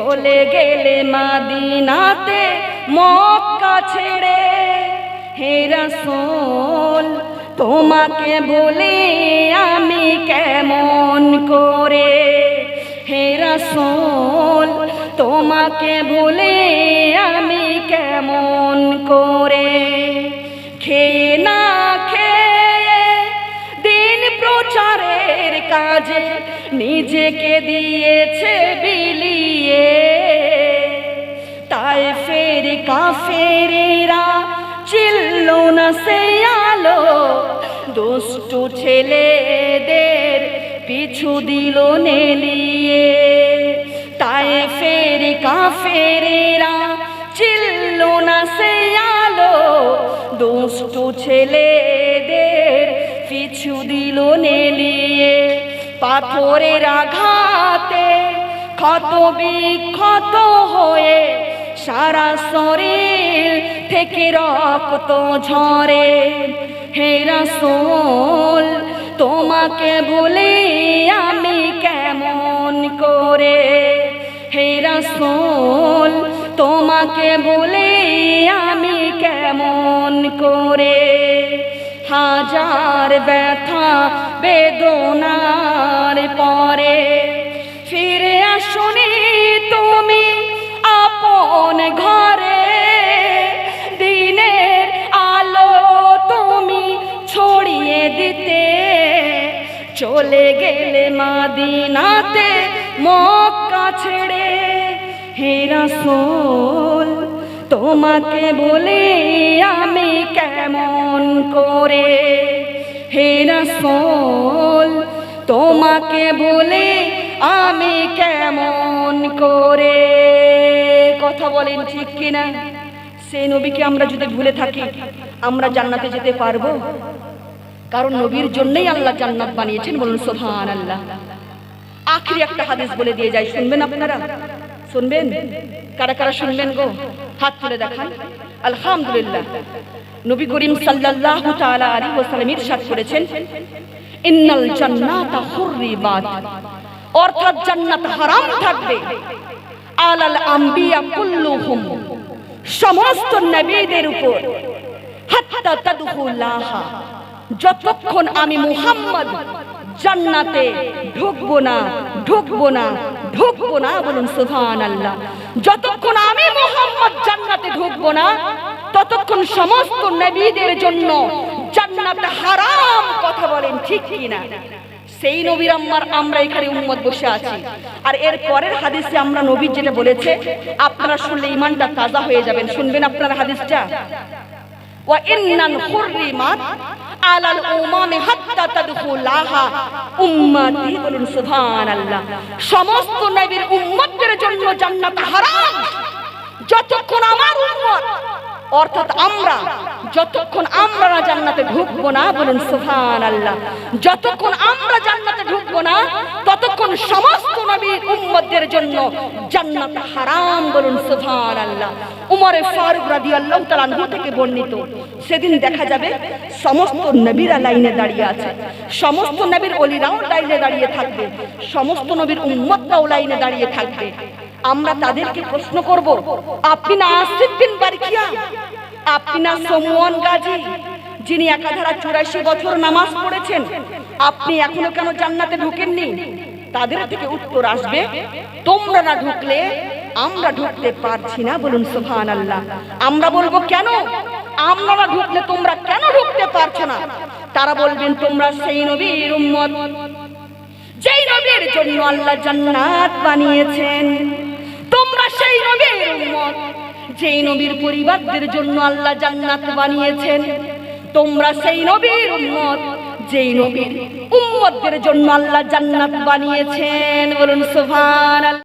চলে গেলে মদিনাতে মক্কা ছেড়ে। হে রাসূল তোমাকে বলি আমি কেমন করে, হে রাসূল তোমাকে বলি আমি কেমন করে। খেয়ে না খেয়ে দিন প্রচারের কাজে নিজেকে দিয়েছে বিলিয়ে। তায়েফের কাফেরেরা চিল্ল না সে আলো, দুষ্টু ছেলেদের পিছু দিল নেলিয়ে। তায়েফের কাফেরেরা চিল্ল না সে আলো, দুষ্টু ছেলেদের পিছু দিল নেলিয়ে। পাথরের আঘাতে ক্ষত বিক্ষত হয়ে সারা শরীর থেকে রক্ত ঝরে। হে রাসূল তোমাকে বলি আমি কেমন করে, হে রাসূল তোমাকে বলি আমি কেমন করে। হাজার ব্যথা বেদনার পরে ফিরে আসনি তুমি আপন ঘরে। দিনের আলো তুমি ছড়িয়ে দিতে চলে গেলে মদিনাতে মক্কা ছেড়ে। হে রাসূল তোমাকে বলি আমি কেমন করে, হে রাসূল তোমাকে বলি আমি কেমন করে। কথা বলেন ঠিক কিনা? সেই নবীকে আমরা যদি ভুলে থাকি আমরা জান্নাতে যেতে পারবো? কারণ নবীর জন্যই আল্লাহ জান্নাত বানিয়েছেন, বলুন সুবহানাল্লাহ। আখেরি একটা হাদিস বলে দিয়ে যাই, শুনবেন আপনারা? শুনবেন? কারা কারা শুনবেন গো? হাত তুলে দেখান। আলহামদুলিল্লাহ। নবী করিম সাল্লাল্লাহু তাআলা আলাইহি ওয়াসাল্লাম ইরশাদ করেছেন, ইন্নাল জান্নাতা হুররিবাত, অর্থাৎ জান্নাত হারাম থাকবে আলাল আম্বিয়া কুল্লুহুম, সমস্ত নবীদের উপর, হাত্তা তাদখুলাহা, যতক্ষণ আমি মুহাম্মদ জান্নাতে ঢুকবো না ঢুকবো না ঢুকবো না, বলুন সুবহানাল্লাহ। যতক্ষণ আমি মুহাম্মদ জান্নাতে ঢুকবো না ততক্ষণ সমস্ত নবীদের জন্য জান্নাত হারাম। কথা বলেন ঠিক কিনা? সেই নবীর আমরা এখানে উম্মত বসে আছি। আর এর পরের হাদিসে আমরা নবী যেটা বলেছে আপনারা শুনলে ঈমানটা তাজা হয়ে যাবেন। শুনবেন আপনারা হাদিসটা? ওয়া ইন্নান হুররিমাত আলাল উমামি হাত্তা তাদখুলাহা উম্মতি, বলুন সুবহানাল্লাহ। সমস্ত নবীর উম্মতদের জন্য জান্নাত হারাম যতক্ষণ আমার উম্মত অর্থাৎ আমরা যতক্ষণ আমরা জান্নাতে ঢুকবো না, বলুন সুবহানাল্লাহ, যতক্ষণ আমরা জান্নাতে ঢুকবো না ততক্ষণ সমস্ত নবীর উম্মতদের জন্য জান্নাত হারাম, বলুন সুবহানাল্লাহ। উমর ফারুক রাদিয়াল্লাহু তাআলা আনহু থেকে বর্ণিত, সেদিন দেখা যাবে সমস্ত নবীরা লাইনে দাঁড়িয়ে আছে, সমস্ত নবীর ওলিরাও লাইনে দাঁড়িয়ে থাকবে, সমস্ত নবীর উম্মতরাও লাইনে দাঁড়িয়ে থাকবে। আমরা তাদেরকে প্রশ্ন করব, আপনি না আসিফ বারকিয়া, আপনি না সমওয়ান গাজী যিনি একাধারা 84 বছর নামাজ পড়েছেন, আপনি এখনো কেন জান্নাতে ঢোকেননি? তাদের থেকে উত্তর আসবে, তোমরা না ঢুকলে আমরা ঢুকতে পারছি না, বলুন সুবহানাল্লাহ। আমরা বলবো কেন? আমরা না ঢুকলে তোমরা কেন ঢুকতে পারছো না? তারা বলবেন, তোমরা সেই নবীর উম্মত যেই নবীর জন্য আল্লাহ জান্নাত বানিয়েছেন, তোমরা সেই নবীর উম্মত যেই নবীর পরিবারদের জন্য আল্লাহ জান্নাত বানিয়েছেন, তোমরা সেই নবীর উম্মত যেই নবীর উম্মতদের জন্য আল্লাহ জান্নাত বানিয়েছেন, বলুন সুবহানাল্লাহ।